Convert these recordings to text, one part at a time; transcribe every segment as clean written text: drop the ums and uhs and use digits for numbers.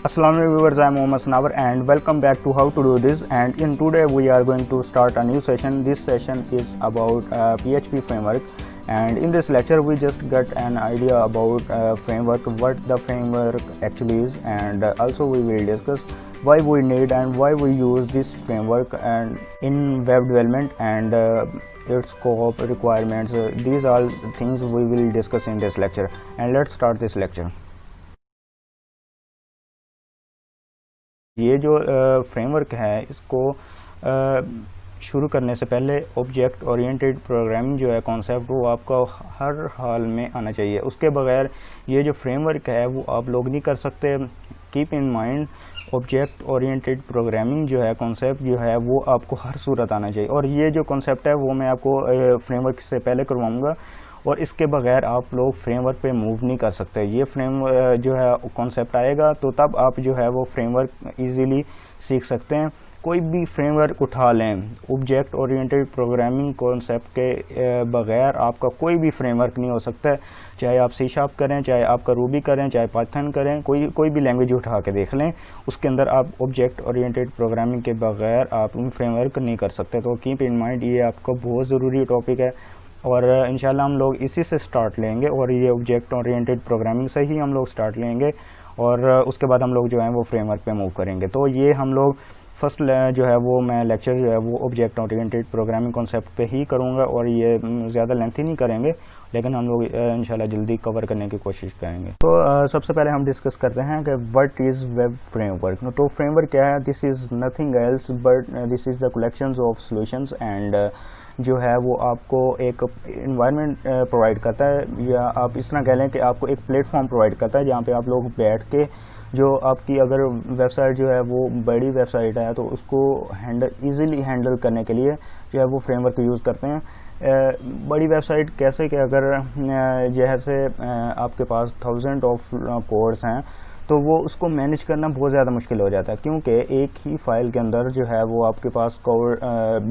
Assalamu alaikum viewers, I am Mohammad Sanawar and welcome back to How to Do This. And in today we are going to start a new session. This session is about PHP framework, and in this lecture we just got an idea about framework, what the framework actually is, and also we will discuss why we need and why we use this framework and in web development and its scope, requirements. These are things we will discuss in this lecture, and let's start this lecture. ये जो framework है इसको शुरू करने से पहले object oriented programming जो है कॉन्सेप्ट वो आपको हर हाल में आना चाहिए। उसके बगैर ये जो फ्रेमवर्क है वो आप लोग नहीं कर सकते। Keep in mind object oriented programming जो है कॉन्सेप्ट जो है वो आपको हर सूरत आना चाहिए, और ये जो कॉन्सेप्ट है वो मैं आपको फ्रेमवर्क से पहले करवाऊँगा, और इसके बगैर आप लोग फ्रेमवर्क पे मूव नहीं कर सकते। ये फ्रेमवर्क जो है कॉन्सेप्ट आएगा तो तब आप जो है वो फ्रेमवर्क इजीली सीख सकते हैं। कोई भी फ्रेमवर्क उठा लें, ऑब्जेक्ट ओरिएंटेड प्रोग्रामिंग कॉन्सेप्ट के बगैर आपका कोई भी फ्रेमवर्क नहीं हो सकता है। चाहे आप सी शार्प करें, चाहे आपका रूबी करें, चाहे पाइथन करें, कोई भी लैंग्वेज उठा के देख लें, उसके अंदर आप ऑब्जेक्ट ओरिएंटेड प्रोग्रामिंग के बगैर आप फ्रेमवर्क नहीं कर सकते। तो कीप इन माइंड, ये आपका बहुत ज़रूरी टॉपिक है और इंशाल्लाह हम लोग इसी से स्टार्ट लेंगे, और ये ऑब्जेक्ट ओरिएंटेड प्रोग्रामिंग से ही हम लोग स्टार्ट लेंगे, और उसके बाद हम लोग जो है वो फ्रेमवर्क पे मूव करेंगे। तो ये हम लोग फर्स्ट जो है वो मैं लेक्चर जो है वो ऑब्जेक्ट ओरिएंटेड प्रोग्रामिंग कॉन्सेप्ट पे ही करूँगा, और ये ज़्यादा लेंथी नहीं करेंगे, लेकिन हम लोग इंशाल्लाह जल्दी कवर करने की कोशिश करेंगे। तो सबसे पहले हम डिस्कस करते हैं कि व्हाट इज़ वेब फ्रेमवर्क। तो फ्रेमवर्क क्या है? This is nothing else but this is the collections of solutions, and जो है वो आपको एक इन्वायरमेंट प्रोवाइड करता है, या आप इस तरह कह लें कि आपको एक प्लेटफॉर्म प्रोवाइड करता है जहाँ पे आप लोग बैठ के जो आपकी अगर वेबसाइट जो है वो बड़ी वेबसाइट है तो उसको इजीली हैंडल करने के लिए जो है वो फ्रेमवर्क यूज़ करते हैं। बड़ी वेबसाइट कैसे कि अगर जैसे आपके पास 1000 ऑफ कोड्स हैं तो वो उसको मैनेज करना बहुत ज़्यादा मुश्किल हो जाता है, क्योंकि एक ही फाइल के अंदर जो है वो आपके पास कोड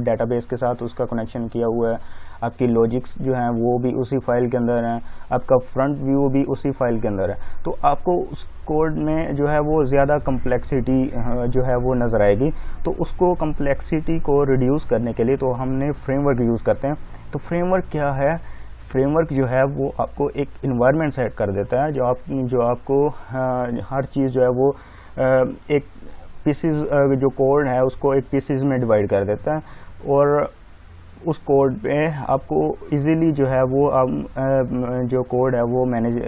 डेटाबेस के साथ उसका कनेक्शन किया हुआ है, आपकी लॉजिक्स जो हैं वो भी उसी फाइल के अंदर है, आपका फ्रंट व्यू भी उसी फाइल के अंदर है। तो आपको उस कोड में जो है वो ज़्यादा कम्प्लेक्सिटी जो है वो नज़र आएगी। तो उसको कम्प्लेक्सिटी को रिड्यूस करने के लिए तो हमने फ्रेमवर्क यूज़ करते हैं। तो फ्रेमवर्क क्या है? फ्रेमवर्क जो है वो आपको एक इन्वायरमेंट सेट कर देता है जो आपको हर चीज़ जो है वो एक पीसीज जो कोड है उसको एक पीसीज में डिवाइड कर देता है, और उस कोड पे आपको इजीली जो है वो जो कोड है वो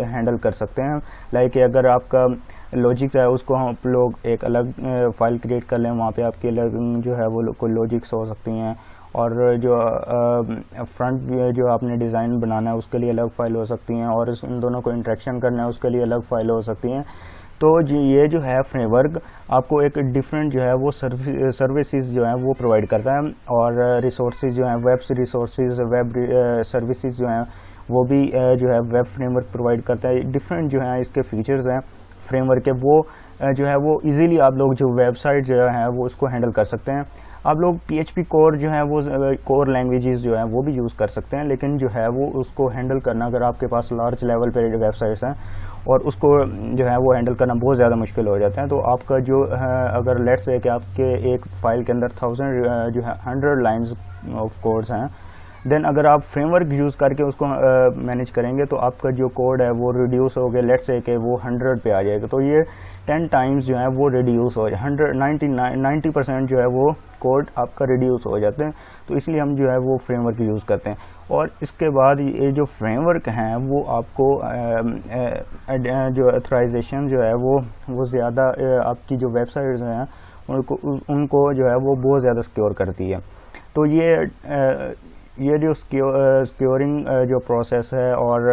हैंडल कर सकते हैं। लाइक अगर आपका लॉजिक्स है उसको हम लोग एक अलग फाइल क्रिएट कर लें, वहाँ पे आपकी अलग जो है वो कोई लॉजिक्स हो सकती हैं, और जो फ्रंट जो आपने डिज़ाइन बनाना है उसके लिए अलग फ़ाइल हो सकती हैं, और इन दोनों को इंटरेक्शन करना है उसके लिए अलग फ़ाइल हो सकती हैं। तो ये जो है फ्रेमवर्क आपको एक डिफरेंट जो है वो सर्विसेज जो है वो प्रोवाइड करता है, और रिसोर्सेज जो हैं वेब रिसोर्सेज, वेब सर्विसेज जो हैं वो भी जो है वेब फ्रेमवर्क प्रोवाइड करता है। डिफरेंट जो है इसके फीचर्स हैं फ्रेमवर्क के, वो जो है वो इजीली आप लोग जो वेबसाइट जो है वो उसको हैंडल कर सकते हैं। आप लोग PHP कोर जो है वो कोर लैंग्वेजेस जो है वो भी यूज़ कर सकते हैं, लेकिन जो है वो उसको हैंडल करना अगर आपके पास लार्ज लेवल पे वेबसाइट्स हैं और उसको जो है वो हैंडल करना बहुत ज़्यादा मुश्किल हो जाता है। तो आपका जो अगर लेट्स से कि आपके एक फाइल के अंदर 1000 जो है 100 लाइन्स ऑफ कोड्स हैं, देन अगर आप फ्रेमवर्क यूज़ करके उसको मैनेज करेंगे तो आपका जो कोड है वो रिड्यूस हो गया, लेट्स से कि वो 100 पे आ जाएगा। तो ये 10 टाइम्स जो है वो रिड्यूस हो जाए, 90% जो है वो कोड आपका रिड्यूस हो जाते हैं। तो इसलिए हम जो है वो फ्रेमवर्क यूज़ करते हैं। और इसके बाद ये जो फ्रेमवर्क हैं वो आपको जो ऑथराइजेशन जो है वो ज़्यादा आपकी जो वेबसाइट्स हैं उनको जो है वो बहुत ज़्यादा सिक्योर करती है। तो ये जो सिक्योरिंग जो प्रोसेस है और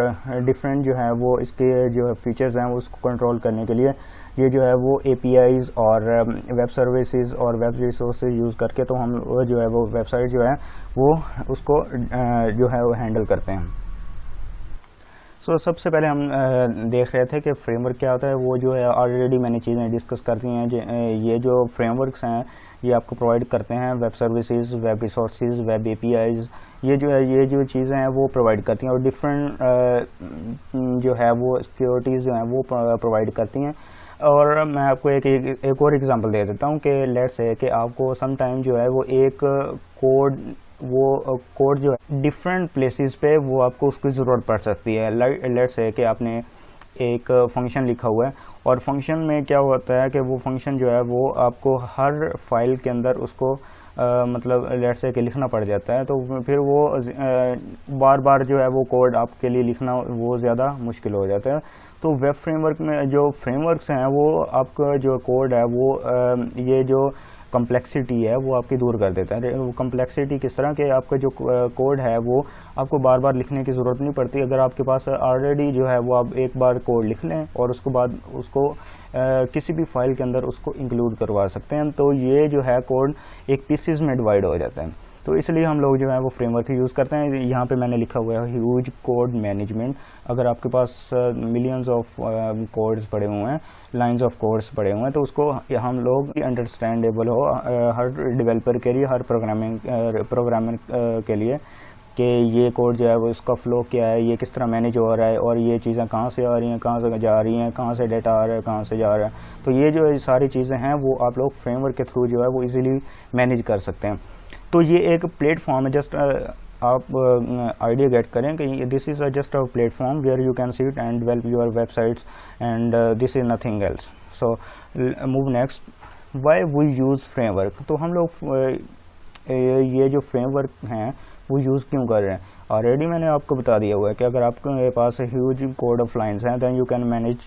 डिफरेंट जो है वो इसके जो फीचर्स हैं उसको कंट्रोल करने के लिए ये जो है वो APIs और वेब सर्विसेज और वेब रिसोर्सेज यूज़ करके तो हम जो है वो वेबसाइट जो है वो उसको जो है वो हैंडल करते हैं। सबसे पहले हम देख रहे थे कि फ्रेमवर्क क्या होता है। वो जो है ऑलरेडी मैंने चीज़ें डिस्कस कर दी हैं। ये जो फ्रेमवर्क्स हैं ये आपको प्रोवाइड करते हैं web services, web resources, web APIs, ये जो चीज़ें हैं वो प्रोवाइड करती हैं, और डिफरेंट जो है वो सिक्योरिटीज़ जो हैं वो प्रोवाइड करती हैं। और मैं आपको एक और एग्जांपल दे देता हूँ कि लेट्स से कि आपको सम टाइम जो है वो एक कोड जो है डिफरेंट प्लेसेस पे वो आपको उसकी ज़रूरत पड़ सकती है। लेट्स से कि आपने एक फंक्शन लिखा हुआ है और फंक्शन में क्या होता है कि वो फंक्शन जो है वो आपको हर फाइल के अंदर उसको मतलब लेट्स से कि लिखना पड़ जाता है, तो फिर वो बार बार जो है वो कोड आपके लिए लिखना वो ज़्यादा मुश्किल हो जाता है। तो वेब फ्रेमवर्क में जो फ्रेमवर्क्स हैं वो आपका जो कोड है वो ये जो कम्प्लेक्सिटी है वो आपकी दूर कर देता है। वो कम्प्लेक्सिटी किस तरह के, आपका जो कोड है वो आपको बार बार लिखने की ज़रूरत नहीं पड़ती। अगर आपके पास ऑलरेडी जो है वो आप एक बार कोड लिख लें और उसके बाद उसको किसी भी फाइल के अंदर उसको इंक्लूड करवा सकते हैं, तो ये जो है कोड एक पीसेस में डिवाइड हो जाता है। तो इसलिए हम लोग जो है वो फ्रेमवर्क यूज़ करते हैं। यहाँ पे मैंने लिखा हुआ है ह्यूज कोड मैनेजमेंट। अगर आपके पास मिलियंस ऑफ कोड्स पड़े हुए हैं, लाइंस ऑफ कोड्स पड़े हुए हैं, तो उसको हम लोग अंडरस्टैंडेबल हो हर डेवलपर के लिए, हर प्रोग्रामर के लिए कि ये कोड जो है वो इसका फ्लो क्या है, ये किस तरह मैनेज हो रहा है और ये चीज़ें कहाँ से आ रही हैं, कहाँ से जा रही हैं, कहाँ से डेटा आ रहा है, कहाँ से जा रहा है। तो ये जो सारी चीज़ें हैं वो आप लोग फ्रेमवर्क के थ्रू जो है वो इजीली मैनेज कर सकते हैं। तो ये एक प्लेटफॉर्म है, जस्ट आप आइडिया गेट करें कि this is just a platform where you can see it and develop your websites and this is nothing else. So move next, why we use framework. तो हम लोग ये जो फ्रेमवर्क हैं वो यूज़ क्यों कर रहे हैं, ऑलरेडी मैंने आपको बता दिया हुआ है कि अगर आपके पास ह्यूज कोड ऑफ लाइन्स हैं then you can manage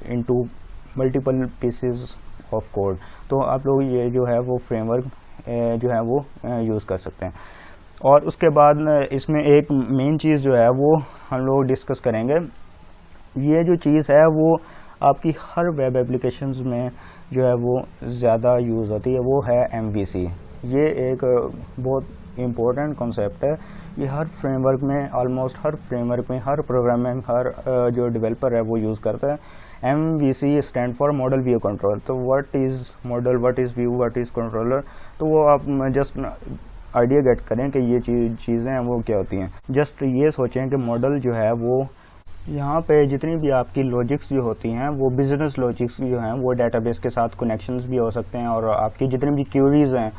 into multiple pieces of code. तो आप लोग ये जो है वो फ्रेमवर्क जो है वो यूज़ कर सकते हैं। और उसके बाद इसमें एक मेन चीज़ जो है वो हम लोग डिस्कस करेंगे। ये जो चीज़ है वो आपकी हर वेब एप्लीकेशंस में जो है वो ज़्यादा यूज़ होती है, वो है MVC। ये एक बहुत इम्पोर्टेंट कॉन्सेप्ट है। ये हर फ्रेमवर्क में, ऑलमोस्ट हर फ्रेमवर्क में, हर प्रोग्रामिंग, हर जो डेवलपर है वो यूज़ करता है। MVC stand for model view control. तो what is model, what is view, what is controller, तो वो आप जस्ट आइडिया गेट करें कि ये चीज़ें हैं वो क्या होती हैं। जस्ट ये सोचें कि मॉडल जो है वो यहाँ पे जितनी भी आपकी लॉजिक्स जो होती हैं वो बिजनेस लॉजिक्स जो हैं वो डेटाबेस के साथ कनेक्शंस भी हो सकते हैं, और आपकी जितनी भी क्यूरीज हैं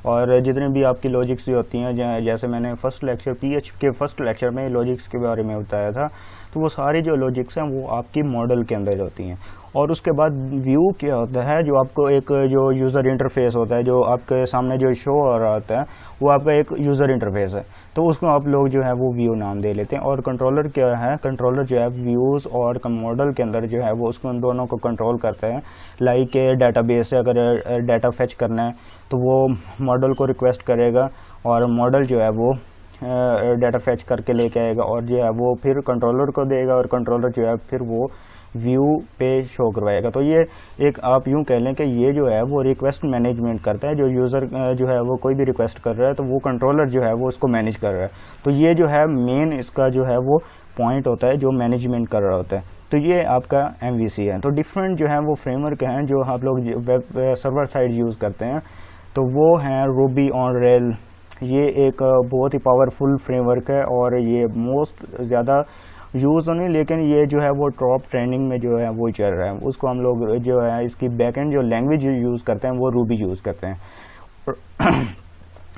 और जितने भी आपकी लॉजिक्स जो होती हैं, जैसे मैंने फर्स्ट लेक्चर PHP के फर्स्ट लेक्चर में लॉजिक्स के बारे में बताया था, तो वो सारी जो लॉजिक्स हैं वो आपकी मॉडल के अंदर होती हैं। और उसके बाद व्यू क्या होता है, जो आपको एक जो यूज़र इंटरफेस होता है, जो आपके सामने जो शो हो रहा होता है वो आपका एक यूज़र इंटरफेस है, तो उसको आप लोग जो है वो व्यू नाम दे लेते हैं। और कंट्रोलर क्या है, कंट्रोलर जो है व्यूज़ और मॉडल के अंदर जो है वो उसको दोनों को कंट्रोल करता है। लाइक डेटाबेस से अगर डाटा फेच करना है तो वो मॉडल को रिक्वेस्ट करेगा और मॉडल जो है वो डाटा फेच करके लेके आएगा और जो है वो फिर कंट्रोलर को देगा और कंट्रोलर जो है फिर वो व्यू पे शो करवाएगा। तो ये एक आप यूँ कह लें कि ये जो है वो रिक्वेस्ट मैनेजमेंट करता है। जो यूज़र जो है वो कोई भी रिक्वेस्ट कर रहा है तो वो कंट्रोलर जो है वो उसको मैनेज कर रहा है। तो ये जो है मेन इसका जो है वो पॉइंट होता है जो मैनेजमेंट कर रहा होता है। तो ये आपका MVC है। तो डिफरेंट जो है वो फ्रेमवर्क हैं जो आप लोग वेब सर्वर साइड यूज़ करते हैं, तो वो हैं रूबी ऑन रेल। ये एक बहुत ही पावरफुल फ्रेमवर्क है और ये मोस्ट ज़्यादा यूज़ नहीं, लेकिन ये जो है वो टॉप ट्रेंडिंग में जो है वो चल रहा है। उसको हम लोग जो है इसकी बैकएंड जो लैंग्वेज यूज़ करते हैं वो रूबी यूज़ करते हैं।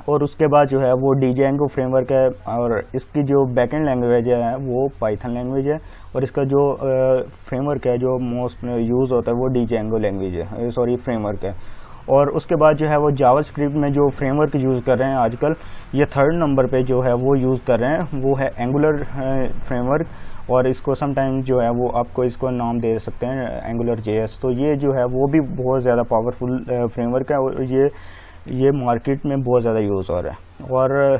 और उसके बाद जो है वो Django फ्रेमवर्क है और इसकी जो बैकएंड लैंग्वेज है वो पाइथन लैंग्वेज है, और इसका जो फ्रेमवर्क है जो मोस्ट यूज़ होता है वो Django लैंग्वेज है, सॉरी फ्रेमवर्क है। और उसके बाद जो है वो जावास्क्रिप्ट में जो फ्रेमवर्क यूज़ कर रहे हैं आजकल, ये 3rd नंबर पे जो है वो यूज़ कर रहे हैं, वो है एंगुलर फ्रेमवर्क। और इसको समटाइम जो है वो आपको इसको नाम दे सकते हैं AngularJS। तो ये जो है वो भी बहुत ज़्यादा पावरफुल फ्रेमवर्क है और ये मार्केट में बहुत ज़्यादा यूज़ हो रहा है। और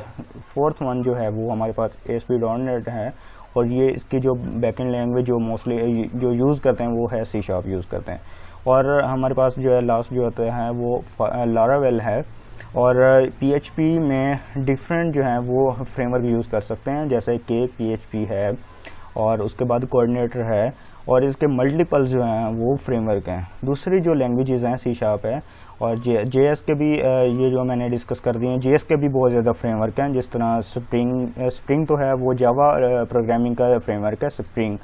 4th वन जो है वो हमारे पास ASP.NET है, और ये इसकी जो बैकएंड लैंग्वेज जो मोस्टली जो यूज़ करते हैं वो है C# यूज़ करते हैं। और हमारे पास जो है लास्ट जो होता है वो Laravel है। और PHP में डिफरेंट जो है वो फ्रेमवर्क यूज़ कर सकते हैं, जैसे Cake PHP है और उसके बाद कोऑर्डिनेटर है, और इसके मल्टीपल जो हैं वो फ्रेमवर्क हैं। दूसरी जो लैंग्वेजेस हैं C# है, और JS के भी ये जो मैंने डिस्कस कर दिए हैं, JS के भी बहुत ज़्यादा फ्रेमवर्क हैं, जिस तरह स्प्रिंग तो है वो जावा प्रोग्रामिंग का फ्रेमवर्क है स्प्रिंग।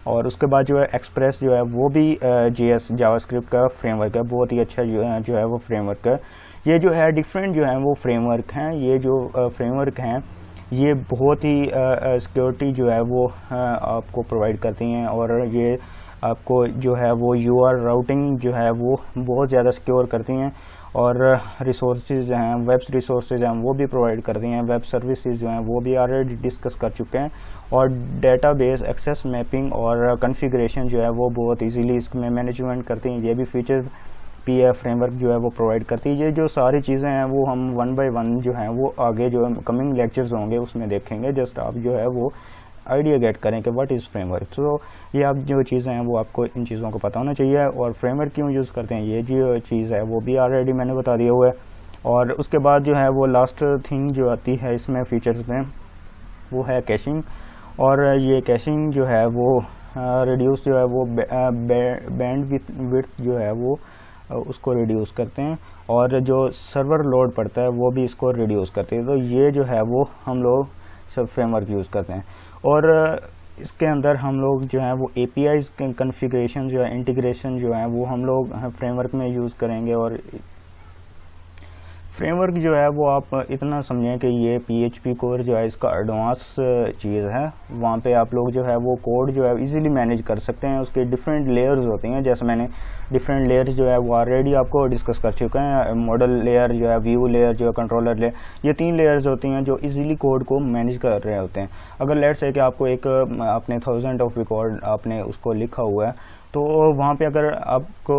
और उसके बाद जो है एक्सप्रेस जो है वो भी JS जावास्क्रिप्ट का फ्रेमवर्क है, बहुत ही अच्छा जो है वो फ्रेमवर्क है। ये जो है डिफरेंट जो है वो फ्रेमवर्क हैं, ये जो फ्रेमवर्क हैं ये बहुत ही सिक्योरिटी जो है वो आपको प्रोवाइड करती हैं, और ये आपको जो है वो URL राउटिंग जो है वो बहुत ज़्यादा सिक्योर करती हैं, और रिसोर्सेज हैं, वेब रिसोर्सेज हैं वो भी प्रोवाइड करती हैं, वेब सर्विसेज जो हैं वो भी ऑलरेडी डिस्कस कर चुके हैं, और डेटाबेस एक्सेस मैपिंग और कॉन्फ़िगरेशन जो है वो बहुत इजीली इसमें मैनेजमेंट करती हैं। ये भी फीचर्स PF फ्रेमवर्क जो है वो प्रोवाइड करती है। ये जो सारी चीज़ें हैं वो हम 1 बाय 1 जो हैं वो आगे जो कमिंग लेक्चर्स होंगे उसमें देखेंगे। जस्ट आप जो है वो आइडिया गेट करें कि व्हाट इज़ फ्रेमवर्क। तो ये आप जो चीज़ें हैं वो आपको इन चीज़ों को पता होना चाहिए, और फ्रेमवर्क क्यों यूज़ करते हैं ये जो चीज़ है वो भी ऑलरेडी मैंने बता दिया हुआ है। और उसके बाद जो है वो लास्ट थिंग जो आती है इसमें फीचर्स में वो है कैशिंग, और ये कैशिंग जो है वो रिड्यूस जो है वो बैंड विड्थ जो है वो उसको रिड्यूस करते हैं, और जो सर्वर लोड पड़ता है वो भी इसको रिड्यूस करते हैं। तो ये जो है वो हम लोग सब फ्रेमवर्क यूज़ करते हैं, और इसके अंदर हम लोग जो है वो APIs कॉन्फ़िगरेशन जो है इंटीग्रेशन जो है वो हम लोग फ्रेमवर्क में यूज़ करेंगे। और फ्रेमवर्क जो है वो आप इतना समझें कि ये PHP कोर जो है इसका एडवांस चीज़ है, वहाँ पे आप लोग जो है वो कोड जो है इजीली मैनेज कर सकते हैं। उसके डिफरेंट लेयर्स होती हैं, जैसे मैंने डिफरेंट लेयर्स जो है वो ऑलरेडी आपको डिस्कस कर चुके हैं। मॉडल लेयर जो है, व्यू लेयर जो है, कंट्रोलर लेयर, ये 3 लेयर्स होती हैं जो इजीली कोड को मैनेज कर रहे होते हैं। अगर लेट्स से कि आपको एक आपने 1000 ऑफ रिकॉर्ड आपने उसको लिखा हुआ है, तो वहाँ पे अगर आपको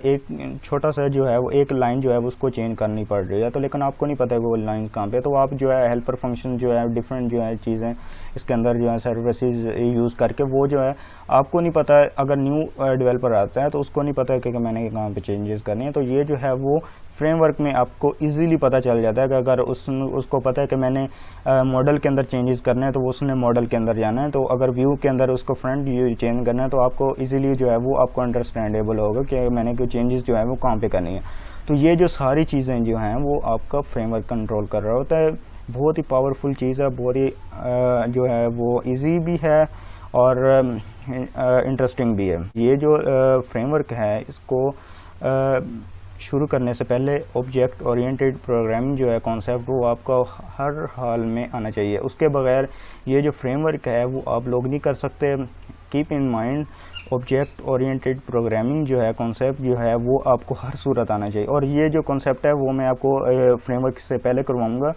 एक छोटा सा जो है वो एक लाइन जो है वो उसको चेंज करनी पड़ रही है, तो लेकिन आपको नहीं पता है वो लाइन कहाँ पे, तो आप जो है हेल्पर फंक्शन जो है डिफरेंट जो है चीज़ें इसके अंदर जो है सर्विसेज यूज़ करके वो जो है आपको नहीं पता है। अगर न्यू डेवलपर आता है तो उसको नहीं पता है कि मैंने कहाँ पे चेंजेस करनी है, तो ये जो है वो फ्रेमवर्क में आपको इजीली पता चल जाता है कि अगर उसको पता है कि मैंने मॉडल के अंदर चेंजेस करने हैं तो उसने मॉडल के अंदर जाना है, तो अगर व्यू के अंदर उसको फ्रंट व्यू चेंज करना है तो आपको इजीली जो है वो आपको अंडरस्टैंडेबल होगा कि मैंने कोई चेंजेस जो है वो कहाँ पे करनी है। तो ये जो सारी चीज़ें जो हैं वो आपका फ्रेमवर्क कंट्रोल कर रहा होता है। बहुत ही पावरफुल चीज़ है, बहुत ही जो है वो ईजी भी है और इंटरेस्टिंग भी है। ये जो फ्रेमवर्क है इसको शुरू करने से पहले ऑब्जेक्ट ओरिएंटेड प्रोग्रामिंग जो है कॉन्सेप्ट वो आपका हर हाल में आना चाहिए। उसके बगैर ये जो फ्रेमवर्क है वो आप लोग नहीं कर सकते। Keep in mind object oriented programming जो है कॉन्सेप्ट जो है वो आपको हर सूरत आना चाहिए, और ये जो कॉन्सेप्ट है वो मैं आपको फ्रेमवर्क से पहले करवाऊंगा,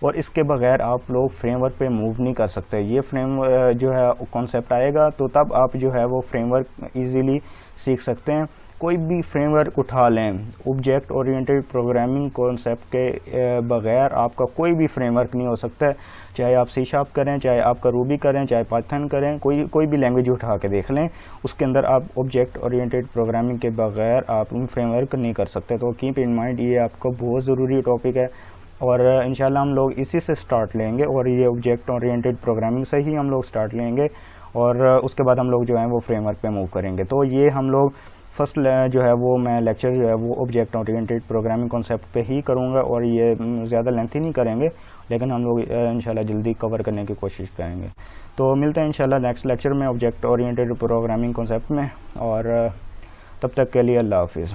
और इसके बगैर आप लोग फ्रेमवर्क पे मूव नहीं कर सकते। ये फ्रेम जो है कॉन्सेप्ट आएगा तो तब आप जो है वो फ्रेमवर्क इजीली सीख सकते हैं। कोई भी फ्रेमवर्क उठा लें, ऑब्जेक्ट ओरिएंटेड प्रोग्रामिंग कॉन्सेप्ट के बगैर आपका कोई भी फ्रेमवर्क नहीं हो सकता है। चाहे आप C# करें, चाहे आपका रूबी करें, चाहे पाइथन करें, कोई भी लैंग्वेज उठा के देख लें, उसके अंदर आप ऑब्जेक्ट ओरिएंटेड प्रोग्रामिंग के बगैर आप फ्रेमवर्क नहीं कर सकते। तो कीप इन माइंड ये आपका बहुत ज़रूरी टॉपिक है, और इंशाल्लाह हम लोग इसी से स्टार्ट लेंगे, और ये ऑब्जेक्ट ओरिएंटेड प्रोग्रामिंग से ही हम लोग स्टार्ट लेंगे, और उसके बाद हम लोग जो है वो फ्रेमवर्क पे मूव करेंगे। तो ये हम लोग फर्स्ट जो है वो मैं लेक्चर जो है वो ऑब्जेक्ट ओरिएंटेड प्रोग्रामिंग कॉन्सेप्ट पे ही करूँगा, और ये ज़्यादा लेंथी नहीं करेंगे, लेकिन हम लोग इंशाल्लाह जल्दी कवर करने की कोशिश करेंगे। तो मिलते हैं इंशाल्लाह नेक्स्ट लेक्चर में ऑब्जेक्ट ओरिएंटेड प्रोग्रामिंग कॉन्सेप्ट में, और तब तक के लिए अल्लाह हाफिज़।